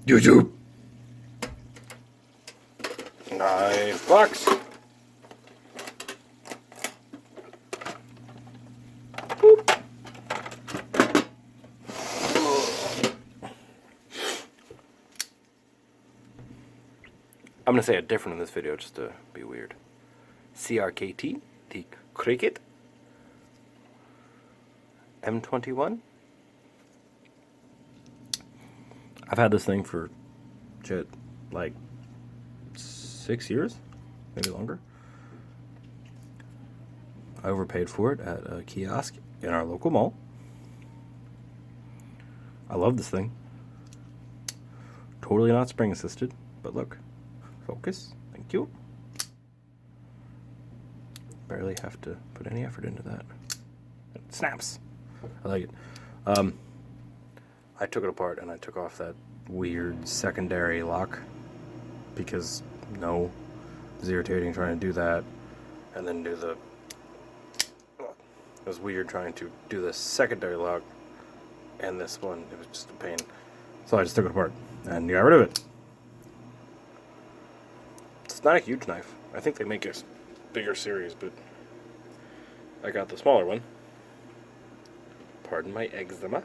YouTube. Knife box. Boop. I'm going to say it different in this video just to be weird. Crkt, the Crkt m21. I've had this thing for shit, like 6 years, maybe longer. I overpaid for it at a kiosk in our local mall. I love this thing. Totally not spring assisted, but look, focus, thank you. Barely have to put any effort into that. It snaps. I like it. I took it apart and I took off that weird secondary lock because it was irritating trying to do that and then do the, it was weird trying to do the secondary lock and this one, it was just a pain. So I just took it apart and got rid of it. It's not a huge knife. I think they make a bigger series, but I got the smaller one. Pardon my eczema.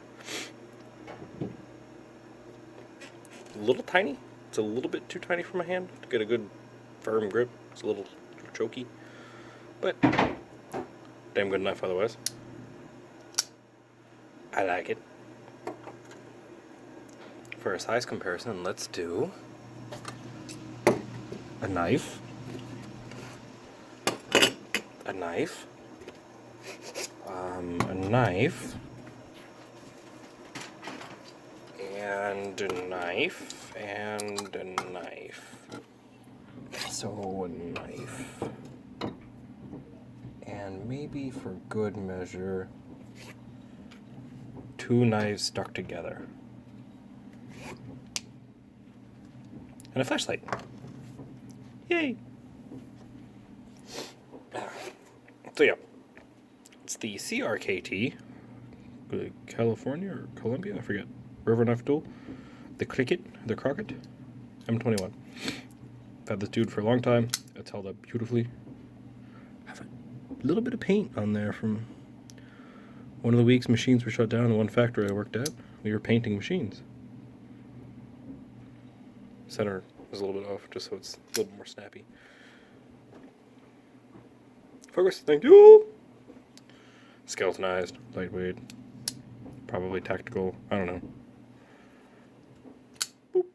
A little tiny. It's a little bit too tiny for my hand to get a good firm grip. It's a little choky, but damn good knife otherwise. I like it. For a size comparison, let's do a knife, a knife, a knife, and a knife, and a knife. So a knife. And maybe for good measure, 2 knives stuck together. And a flashlight. Yay! So yeah, it's the Crkt, California or Columbia, I forget, river knife tool, the Crkt m21. I've had this dude for a long time. It's held up beautifully. I have a little bit of paint on there from one of the weeks machines were shut down in one factory I worked at. We were painting machines. Center is a little bit off, just so it's a little bit more snappy. Focus, thank you! Skeletonized, lightweight, probably tactical, I don't know. Boop.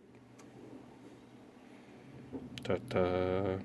Ta-ta.